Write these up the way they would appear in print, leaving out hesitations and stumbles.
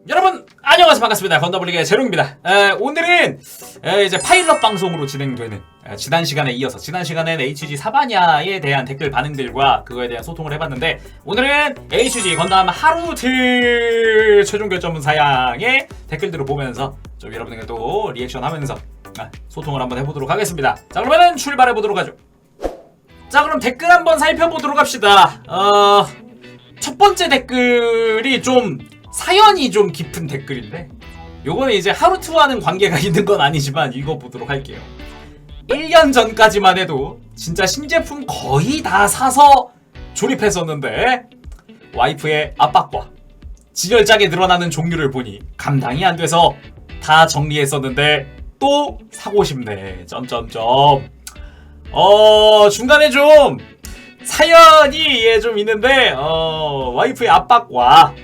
여러분 안녕하세요. 반갑습니다. 건더블리그의 제롱입니다. 오늘은 이제 파일럿 방송으로 진행되는 지난 시간에 이어서 지난 시간에는 HG 사바냐에 대한 댓글 반응들과 그거에 대한 소통을 해봤는데, 오늘은 HG 건담 하루틀 최종 결정문 사양의 댓글들을 보면서 좀 여러분들과도 리액션하면서 소통을 한번 해보도록 하겠습니다. 자, 그러면은 출발해보도록 하죠. 자, 그럼 댓글 한번 살펴보도록 합시다. 첫 번째 댓글이 좀 사연이 좀 깊은 댓글인데, 요거는 이제 하루트와는 관계가 있는 건 아니지만 읽어보도록 할게요. 1년 전까지만 해도 진짜 신제품 거의 다 사서 조립했었는데, 와이프의 압박과 진열장에 늘어나는 종류를 보니 감당이 안 돼서 다 정리했었는데 또 사고 싶네. 중간에 좀 사연이 좀 있는데, 와이프의 압박과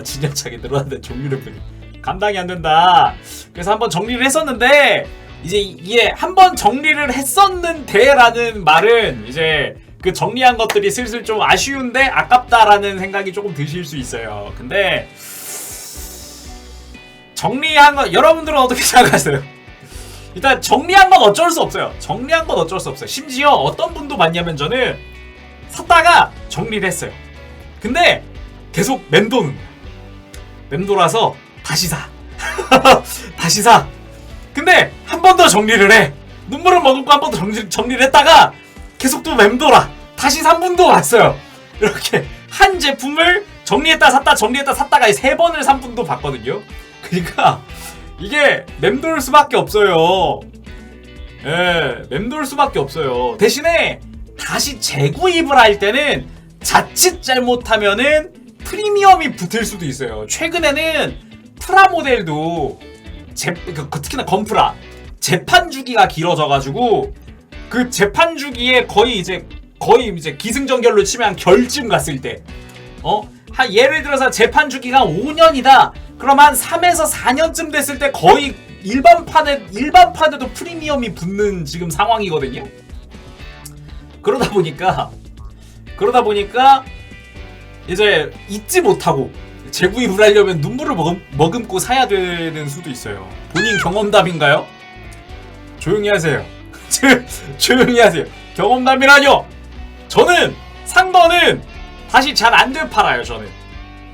진열장에 늘어나는 종류를 보니 감당이 안 된다. 그래서 한번 정리를 했었는데, 이제 이게 한번 정리를 했었는데라는 말은 이제 그 정리한 것들이 슬슬 좀 아쉬운데 아깝다라는 생각이 조금 드실 수 있어요. 근데 정리한 거 여러분들은 어떻게 생각하세요? 일단 정리한 건 어쩔 수 없어요. 정리한 건 어쩔 수 없어요. 심지어 어떤 분도 많냐면, 저는 샀다가 정리를 했어요. 근데 계속 맴도는 거야. 맴돌아서 다시 사. 다시 사. 근데 한 번 더 정리를 해. 눈물을 머금고 한 번 더 정리를 했다가 계속 또 맴돌아. 다시 3분도 왔어요. 이렇게 한 제품을 정리했다 샀다 정리했다 샀다가 3번을 3분도 봤거든요. 그러니까 이게 맴돌 수밖에 없어요. 예, 맴돌 수밖에 없어요. 대신에 다시 재구입을 할 때는 자칫 잘못하면은 프리미엄이 붙을 수도 있어요. 최근에는 프라모델도 특히나 건프라 재판 주기가 길어져가지고, 그 재판 주기에 거의 이제 기승전결로 치면 결쯤 갔을 때, 한 예를 들어서 재판 주기가 5년이다. 그럼 한 3에서 4년쯤 됐을 때 거의 일반판에도 프리미엄이 붙는 지금 상황이거든요. 그러다 보니까 이제 잊지 못하고 재구입을 하려면 눈물을 머금고 사야 되는 수도 있어요. 본인 경험담인가요? 조용히 하세요. 조용히 하세요. 경험담이라뇨. 저는 산 거는 다시 잘 안 되팔아요.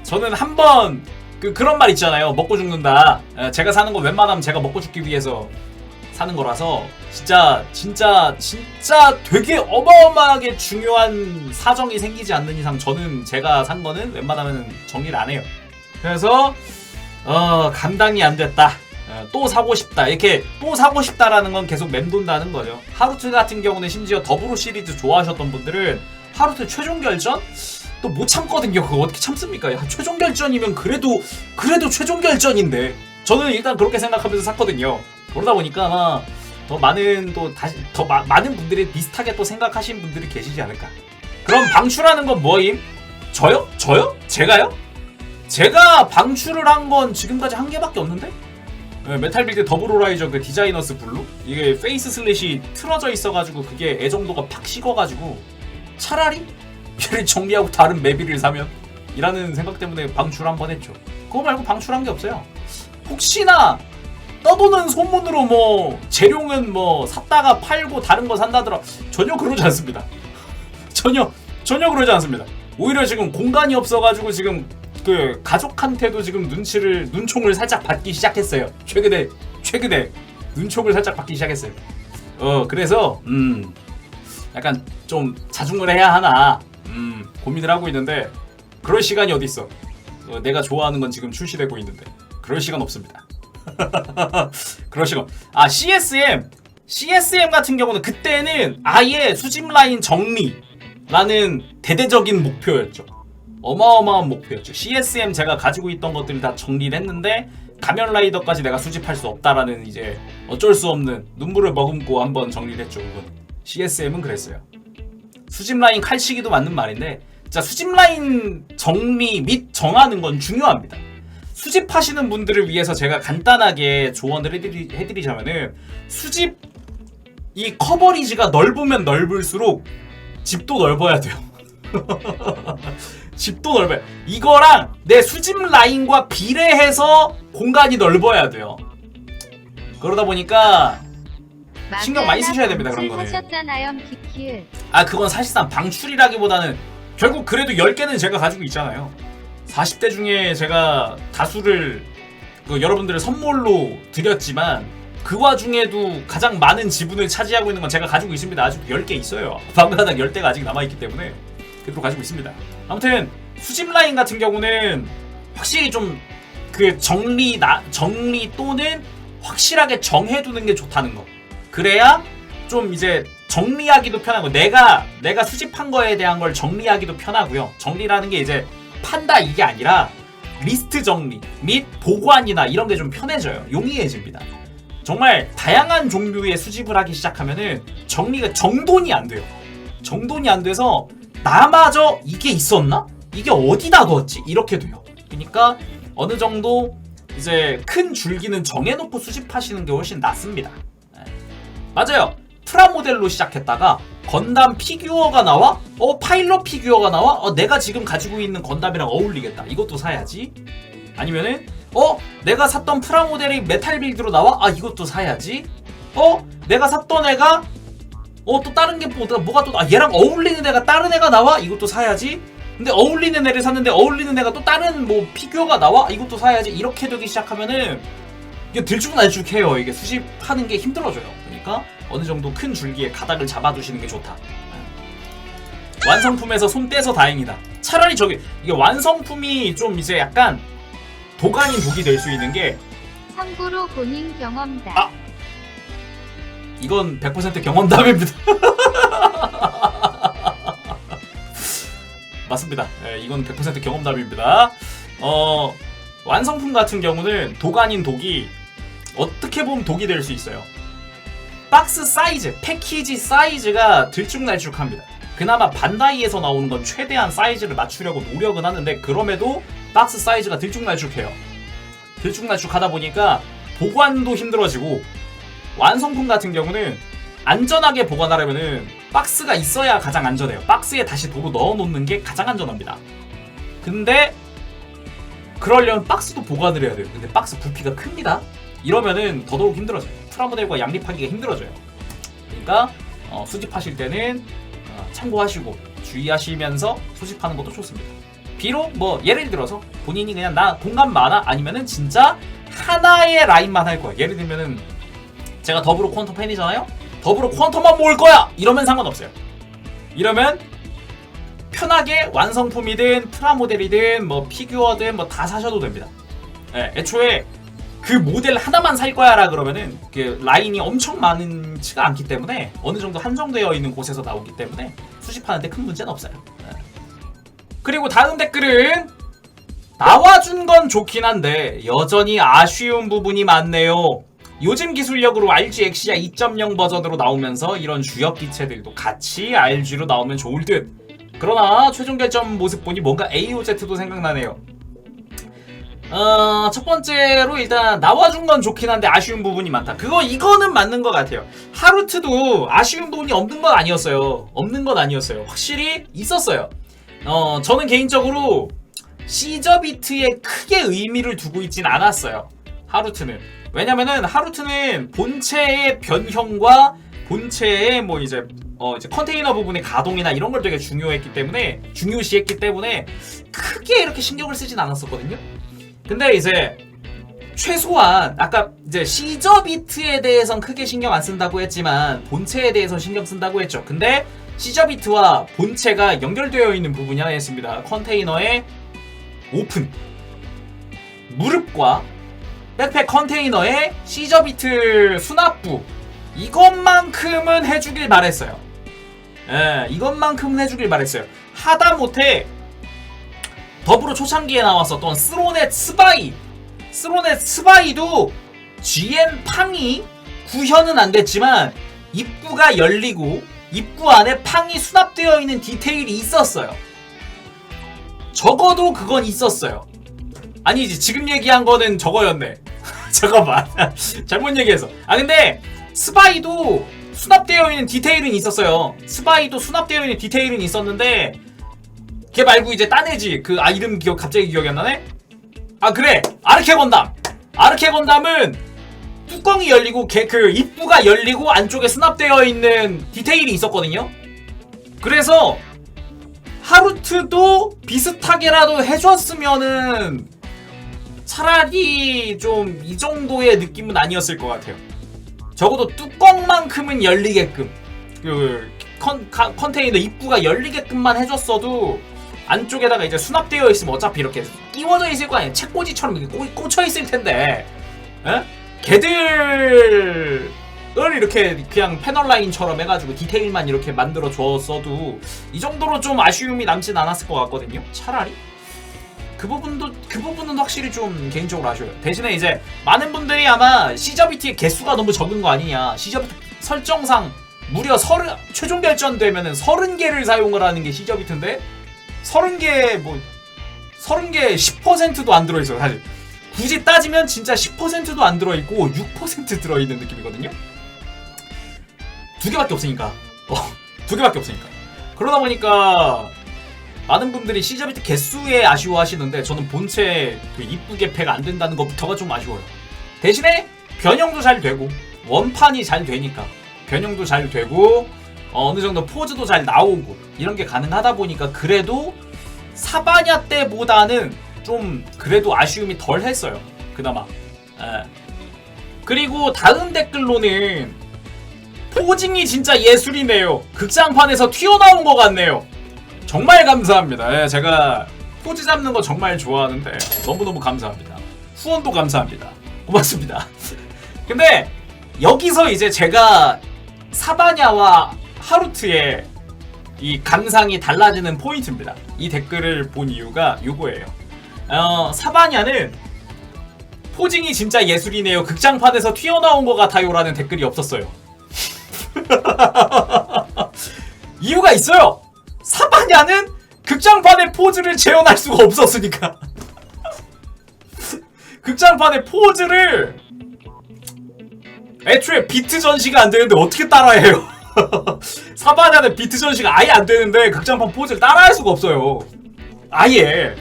저는 한번 그런 말 있잖아요. 먹고 죽는다. 제가 사는 거 웬만하면 제가 먹고 죽기 위해서 사는 거라서 진짜 되게 어마어마하게 중요한 사정이 생기지 않는 이상 저는 제가 산 거는 웬만하면 정리를 안 해요. 그래서 감당이 안 됐다. 또 사고 싶다. 이렇게 또 사고 싶다라는 건 계속 맴돈다는 거죠. 하루트 같은 경우는 심지어 더블로 시리즈 좋아하셨던 분들은 하루트 최종 결전 또 못 참거든요. 그거 어떻게 참습니까? 최종 결전이면 그래도 최종 결전인데, 저는 일단 그렇게 생각하면서 샀거든요. 그러다 보니까 아마 더 많은 많은 분들이 비슷하게 또 생각하신 분들이 계시지 않을까. 그럼 방출하는 건 뭐임? 저요? 제가요? 제가 방출을 한 건 지금까지 한 개밖에 없는데? 메탈 빌드 더블 호라이저 그 디자이너스 블루? 이게 페이스 슬래시 틀어져 있어가지고 그게 애정도가 팍 식어가지고 차라리 얘를 정리하고 다른 메비를 사면 이라는 생각 때문에 방출 한 번 했죠. 그거 말고 방출한 게 없어요. 혹시나 떠도는 소문으로 뭐 재룡은 뭐 샀다가 팔고 다른 거 산다더라, 전혀 그러지 않습니다. 전혀 그러지 않습니다. 오히려 지금 공간이 없어가지고 지금 그 가족한테도 지금 눈총을 살짝 받기 시작했어요. 최근에 눈총을 살짝 받기 시작했어요. 그래서 약간 좀 자중을 해야 하나 고민을 하고 있는데, 그럴 시간이 어디 있어. 내가 좋아하는 건 지금 출시되고 있는데 그럴 시간 없습니다. 그럴 시간. CSM 같은 경우는 그때는 아예 수집 라인 정리라는 대대적인 목표였죠. 어마어마한 목표였죠. CSM 제가 가지고 있던 것들을 다 정리를 했는데 가면 라이더까지 내가 수집할 수 없다라는 이제 어쩔 수 없는 눈물을 머금고 한번 정리를 했죠. 그건. CSM은 그랬어요. 수집 라인 칼치기도 맞는 말인데, 자, 수집 라인 정리 및 정하는 건 중요합니다. 수집하시는 분들을 위해서 제가 간단하게 조언을 해드리자면은, 수집 이 커버리지가 넓으면 넓을수록 집도 넓어야 돼요. 집도 넓어요. 이거랑 내 수집 라인과 비례해서 공간이 넓어야 돼요. 그러다 보니까 신경 많이 쓰셔야 됩니다. 그런 거는. 하셨잖아요, 키키. 아, 그건 사실상 방출이라기보다는 결국 그래도 10개는 제가 가지고 있잖아요. 40대 중에 제가 다수를 여러분들의 선물로 드렸지만 그 와중에도 가장 많은 지분을 차지하고 있는 건 제가 가지고 있습니다. 아직 10개 있어요. 방가닥 10대가 아직 남아있기 때문에 그대로 가지고 있습니다. 아무튼 수집 라인 같은 경우는 확실히 좀 그 정리 또는 확실하게 정해두는 게 좋다는 거. 그래야 좀 이제 정리하기도 편하고 내가 수집한 거에 대한 걸 정리하기도 편하고요. 정리라는 게 이제 판다 이게 아니라 리스트 정리 및 보관이나 이런 게 좀 편해져요. 용이해집니다. 정말 다양한 종류의 수집을 하기 시작하면은 정리가 정돈이 안 돼요. 정돈이 안 돼서 나마저 이게 있었나? 이게 어디다 뒀지? 이렇게 돼요. 그러니까 어느 정도 이제 큰 줄기는 정해놓고 수집하시는 게 훨씬 낫습니다. 네. 맞아요. 프라모델로 시작했다가 건담 피규어가 나와? 파일럿 피규어가 나와? 내가 지금 가지고 있는 건담이랑 어울리겠다. 이것도 사야지. 아니면은 내가 샀던 프라모델이 메탈 빌드로 나와? 이것도 사야지. 내가 샀던 애가 또 다른 게 뭐가 또 얘랑 어울리는 애가 다른 애가 나와? 이것도 사야지. 근데 어울리는 애를 샀는데 어울리는 애가 또 다른 뭐 피규어가 나와? 이것도 사야지. 이렇게 되기 시작하면은 이게 들쭉날쭉해요. 이게 수집하는 게 힘들어져요. 그러니까 어느 정도 큰 줄기에 가닥을 잡아두시는 게 좋다. 완성품에서 손 떼서 다행이다. 차라리 이게 완성품이 좀 이제 약간 독 아닌 독이 될 수 있는 게 참고로 본인 경험담. 이건 100% 경험담입니다. 맞습니다. 네, 이건 100% 경험담입니다. 완성품 같은 경우는 독 아닌 독이 어떻게 보면 독이 될 수 있어요. 박스 사이즈, 패키지 사이즈가 들쭉날쭉합니다. 그나마 반다이에서 나오는 건 최대한 사이즈를 맞추려고 노력은 하는데 그럼에도 박스 사이즈가 들쭉날쭉해요. 들쭉날쭉하다 보니까 보관도 힘들어지고 완성품 같은 경우는 안전하게 보관하려면은 박스가 있어야 가장 안전해요. 박스에 다시 도로 넣어놓는 게 가장 안전합니다. 근데 그러려면 박스도 보관을 해야 돼요. 근데 박스 부피가 큽니다. 이러면은 더더욱 힘들어져요. 프라모델과 양립하기가 힘들어져요. 그러니까 수집하실 때는 참고하시고 주의하시면서 수집하는 것도 좋습니다. 비록 뭐 예를 들어서 본인이 그냥 나 공간 많아 아니면은 진짜 하나의 라인만 할 거야. 예를 들면은 제가 더블로 퀀텀 팬이잖아요. 더블로 퀀텀만 모을 거야. 이러면 상관없어요. 이러면 편하게 완성품이든 프라모델이든 뭐 피규어든 뭐 다 사셔도 됩니다. 네, 애초에 그 모델 하나만 살 거야라 그러면은 그 라인이 엄청 많지가 않기 때문에 어느 정도 한정되어 있는 곳에서 나오기 때문에 수집하는데 큰 문제는 없어요. 네. 그리고 다음 댓글은 나와준 건 좋긴 한데 여전히 아쉬운 부분이 많네요. 요즘 기술력으로 RG 엑시아 2.0 버전으로 나오면서 이런 주역 기체들도 같이 RG로 나오면 좋을 듯. 그러나 최종 결점 모습 보니 뭔가 AOZ도 생각나네요. 첫 번째로 일단 나와준 건 좋긴 한데 아쉬운 부분이 많다. 이거는 맞는 것 같아요. 하루트도 아쉬운 부분이 없는 건 아니었어요. 확실히 있었어요. 저는 개인적으로 시저비트에 크게 의미를 두고 있진 않았어요. 하루트는. 왜냐면은 하루트는 본체의 변형과 본체의 뭐 이제 컨테이너 부분의 가동이나 이런 걸 되게 중요시했기 때문에 크게 이렇게 신경을 쓰진 않았었거든요. 근데 이제 최소한 아까 이제 시저비트에 대해선 크게 신경 안 쓴다고 했지만 본체에 대해서 신경 쓴다고 했죠. 근데 시저비트와 본체가 연결되어 있는 부분이 하나 있습니다. 컨테이너의 오픈, 무릎과 백팩 컨테이너의 시저비트 수납부, 이것만큼은 해주길 바랬어요. 이것만큼은 해주길 바랬어요. 하다못해 더불어 초창기에 나왔었던 스로넷 스바이도 GN 팡이 구현은 안 됐지만 입구가 열리고 입구 안에 팡이 수납되어 있는 디테일이 있었어요. 적어도 그건 있었어요. 아니지, 지금 얘기한 거는 저거였네. 잠깐만, 잘못 얘기해서. 근데 스바이도 수납되어 있는 디테일은 있었어요. 스바이도 수납되어 있는 디테일은 있었는데 걔 말고 이제 딴 애지. 그 이름 갑자기 기억이 안 나네. 아 그래, 아르케 건담. 아르케 건담은 뚜껑이 열리고 걔 그 입구가 열리고 안쪽에 수납되어 있는 디테일이 있었거든요. 그래서 하루트도 비슷하게라도 해줬으면은 차라리 좀 이 정도의 느낌은 아니었을 것 같아요. 적어도 뚜껑만큼은 열리게끔 그 컨테이너 입구가 열리게끔만 해줬어도 안쪽에다가 이제 수납되어 있으면 어차피 이렇게 끼워져 있을 거 아니에요. 책꽂이처럼 이렇게 꽂혀 있을 텐데, 에? 걔들을 이렇게 그냥 패널 라인처럼 해가지고 디테일만 이렇게 만들어 줬어도 이 정도로 좀 아쉬움이 남진 않았을 것 같거든요. 차라리 그 부분은 확실히 좀 개인적으로 아쉬워요. 대신에 이제 많은 분들이 아마 시저비트의 개수가 너무 적은 거 아니냐, 시저비트 설정상 무려 최종 결전되면은 30개를 사용을 하는 게 시저비트인데 30개 10%도 안 들어있어요. 사실 굳이 따지면 진짜 10%도 안 들어있고 6% 들어있는 느낌이거든요. 두 개밖에 없으니까. 그러다 보니까 많은 분들이 시저비트 개수에 아쉬워하시는데 저는 본체 그 입구 개폐가 안 된다는 것부터가 좀 아쉬워요. 대신에 변형도 잘 되고 원판이 잘 되니까 변형도 잘 되고 어느 정도 포즈도 잘 나오고 이런 게 가능하다 보니까 그래도 사바냐 때보다는 좀 그래도 아쉬움이 덜 했어요. 그나마. 그리고 다음 댓글로는 포징이 진짜 예술이네요. 극장판에서 튀어나온 것 같네요. 정말 감사합니다. 제가 포즈 잡는 거 정말 좋아하는데 너무너무 감사합니다. 후원도 감사합니다. 고맙습니다. 근데 여기서 이제 제가 사바냐와 하루트의 이 감상이 달라지는 포인트입니다. 이 댓글을 본 이유가 요거예요. 사바냐는 포징이 진짜 예술이네요. 극장판에서 튀어나온 것 같아요. 라는 댓글이 없었어요. 이유가 있어요. 사바냐는 극장판의 포즈를 재현할 수가 없었으니까. 극장판의 포즈를 애초에 비트 전시가 안 되는데 어떻게 따라해요? 사바냐는 비트 전시가 아예 안 되는데 극장판 포즈를 따라할 수가 없어요. 아예.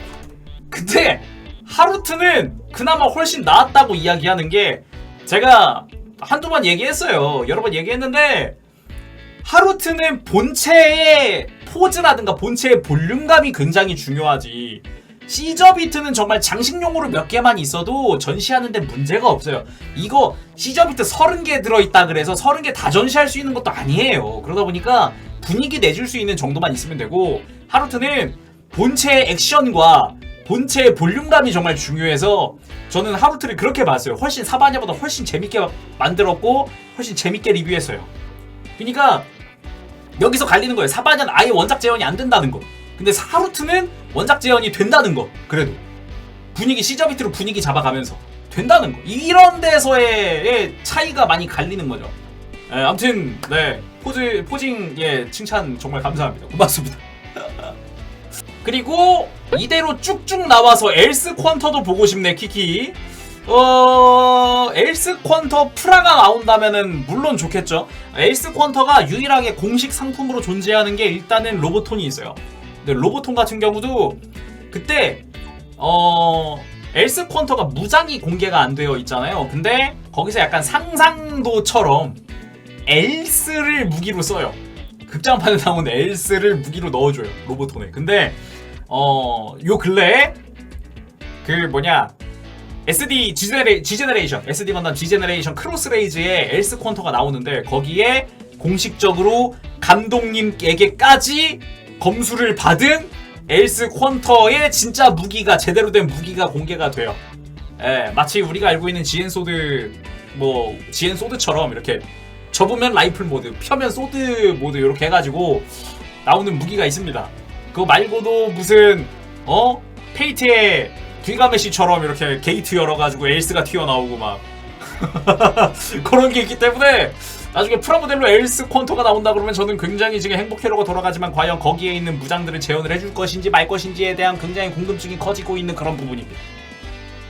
근데 하루트는 그나마 훨씬 나았다고 이야기하는 게 제가 한두 번 얘기했어요. 여러 번 얘기했는데 하루트는 본체의 포즈라든가 본체의 볼륨감이 굉장히 중요하지 시저비트는 정말 장식용으로 몇 개만 있어도 전시하는데 문제가 없어요. 이거 시저비트 30개 들어있다 그래서 30개 다 전시할 수 있는 것도 아니에요. 그러다 보니까 분위기 내줄 수 있는 정도만 있으면 되고 하루트는 본체의 액션과 본체의 볼륨감이 정말 중요해서 저는 하루트를 그렇게 봤어요. 훨씬 사바냐보다 훨씬 재밌게 만들었고 훨씬 재밌게 리뷰했어요. 그러니까 여기서 갈리는 거예요. 사바냐는 아예 원작 재현이 안 된다는 거. 근데 하루트는 원작 재현이 된다는 거. 그래도 분위기 시저비트로 분위기 잡아가면서 된다는 거. 이런 데서의 차이가 많이 갈리는 거죠. 아무튼 네 포징 칭찬 정말 감사합니다. 고맙습니다. 그리고 이대로 쭉쭉 나와서 엘스 퀀터도 보고 싶네. 키키. 엘스 퀀터 프라가 나온다면은 물론 좋겠죠. 엘스 퀀터가 유일하게 공식 상품으로 존재하는 게 일단은 로보톤이 있어요. 근데 로보톤 같은 경우도 그때 엘스 퀀터가 무장이 공개가 안 되어 있잖아요. 근데 거기서 약간 상상도처럼 엘스를 무기로 써요. 극장판에 나온 엘스를 무기로 넣어줘요. 로보톤에. 근데 요 근래에 SD G제너레이션 SD 건담 G제너레이션 크로스레이즈의 엘스 퀀터가 나오는데 거기에 공식적으로 감독님에게까지 검수를 받은 엘스 퀀터의 진짜 무기가 제대로 된 무기가 공개가 돼요. 마치 우리가 알고 있는 지엔소드 지엔소드처럼 이렇게 접으면 라이플 모드, 펴면 소드 모드 이렇게 해가지고 나오는 무기가 있습니다. 그거 말고도 무슨 페이트의 길가메시처럼 이렇게 게이트 열어가지고 엘스가 튀어나오고 막 그런 게 있기 때문에 나중에 프라모델로 엘스 퀀터가 나온다 그러면 저는 굉장히 지금 행복회로가 돌아가지만 과연 거기에 있는 무장들을 재현을 해줄 것인지 말 것인지에 대한 굉장히 궁금증이 커지고 있는 그런 부분입니다.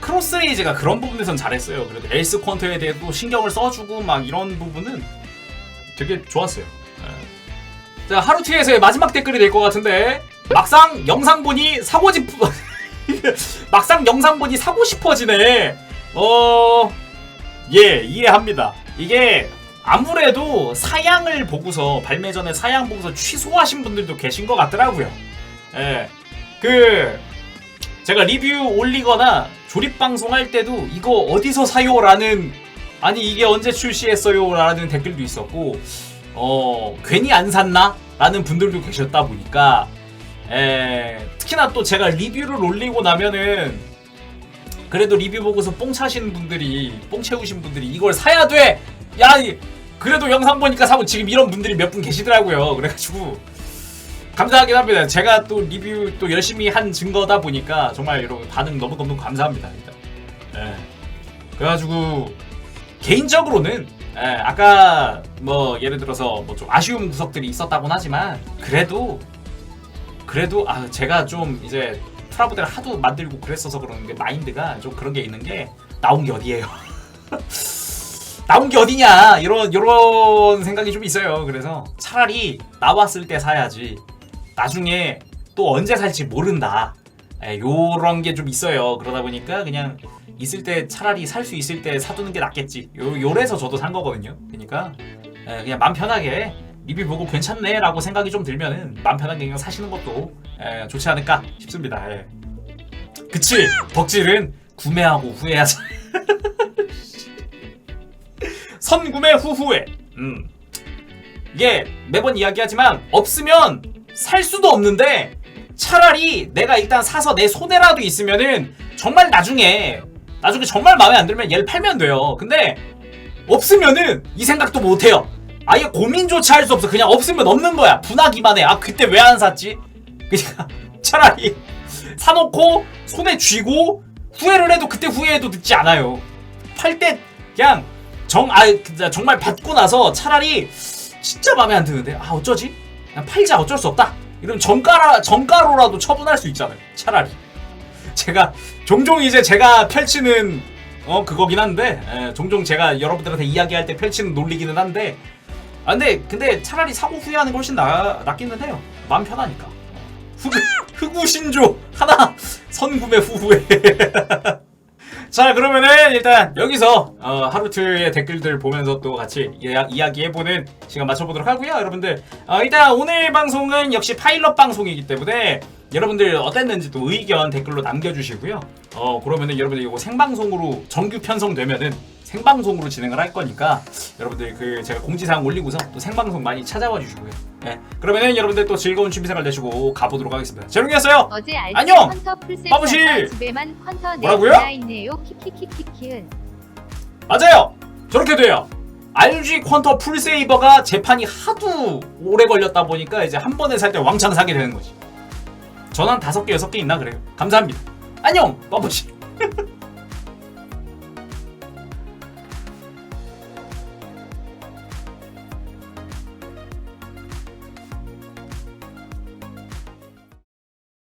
크로스레이즈가 그런 부분에선 잘했어요. 그래도 엘스 퀀터에 대해서 신경을 써주고 막 이런 부분은 되게 좋았어요. 자, 하루트에서의 마지막 댓글이 될 것 같은데 막상 영상 보니 사고 싶어. 막상 영상 보니 사고 싶어지네. 예, 이해합니다. 이게 아무래도 사양을 보고서 발매 전에 사양 보고서 취소하신 분들도 계신 것 같더라고요. 예, 제가 리뷰 올리거나 조립 방송 할 때도 이거 어디서 사요라는, 아니 이게 언제 출시했어요라는 댓글도 있었고, 괜히 안 샀나? 라는 분들도 계셨다 보니까, 특히나 또 제가 리뷰를 올리고 나면은 그래도 리뷰 보고서 뽕 차신 분들이, 뽕 채우신 분들이 이걸 사야 돼! 야, 그래도 영상 보니까 사고, 지금 이런 분들이 몇 분 계시더라고요. 그래가지고 감사하긴 합니다. 제가 또 리뷰 또 열심히 한 증거다 보니까 정말 여러분 반응 너무너무 감사합니다. 일단. 그래가지고 개인적으로는 아까 뭐 예를 들어서 뭐 좀 아쉬운 구석들이 있었다곤 하지만 그래도 제가 좀 이제 프라모델 하도 만들고 그랬어서 그런 게 마인드가 좀 그런 게 있는 게, 나온 게 어디예요? 나온 게 어디냐, 이런 생각이 좀 있어요. 그래서 차라리 나왔을 때 사야지 나중에 또 언제 살지 모른다, 요런 게 좀 있어요. 그러다 보니까 그냥 있을 때 차라리 살 수 있을 때 사두는 게 낫겠지, 요래서 저도 산 거거든요. 그러니까 그냥 맘 편하게 리뷰 보고 괜찮네 라고 생각이 좀 들면은 맘 편하게 그냥 사시는 것도 좋지 않을까 싶습니다. 그치, 덕질은 구매하고 후회하자. 선구매 후후회. 이게 매번 이야기하지만 없으면 살 수도 없는데, 차라리 내가 일단 사서 내 손에라도 있으면은 정말 나중에 정말 마음에 안 들면 얘를 팔면 돼요. 근데 없으면은 이 생각도 못 해요. 아예 고민조차 할 수 없어. 그냥 없으면 없는 거야. 분하기만 해. 아, 그때 왜 안 샀지? 그냥 차라리 사놓고 손에 쥐고 후회를 해도 그때 후회해도 늦지 않아요. 팔 때 그냥 정말 받고 나서 차라리 진짜 마음에 안 드는데, 아 어쩌지? 그냥 팔자, 어쩔 수 없다. 이러면 정가로라도 처분할 수 있잖아요. 차라리. 제가 종종 이제 제가 펼치는 그거긴 한데, 종종 제가 여러분들한테 이야기할 때 펼치는 논리기는 한데, 근데 차라리 사고 후회하는 게 훨씬 낫기는 해요. 마음 편하니까. 흑우신조 하나, 선구매 후후회. 자, 그러면은 일단 여기서 하루트의 댓글들 보면서 또 같이 이야기해보는 시간 맞춰보도록 하고요. 여러분들 일단 오늘 방송은 역시 파일럿 방송이기 때문에 여러분들 어땠는지 또 의견 댓글로 남겨주시고요. 그러면은 여러분들 이거 생방송으로 정규 편성되면은 생방송으로 진행을 할 거니까 여러분들 제가 공지사항 올리고서 또 생방송 많이 찾아와 주시고요. 그러면은 여러분들 또 즐거운 취미생활 되시고 가보도록 하겠습니다. 재롱이었어요. 어제 알지 안녕. 퀀터 풀셋 빠부실. 집에만 퀀터 뭐라고요? 있네요. 키키키키키은. 맞아요. 저렇게 돼요. RG 퀀터 풀세이버가 재판이 하도 오래 걸렸다 보니까 이제 한 번에 살 때 왕창 사게 되는 거지. 전원 5개 6개 있나 그래요. 감사합니다. 안녕. 빠부실.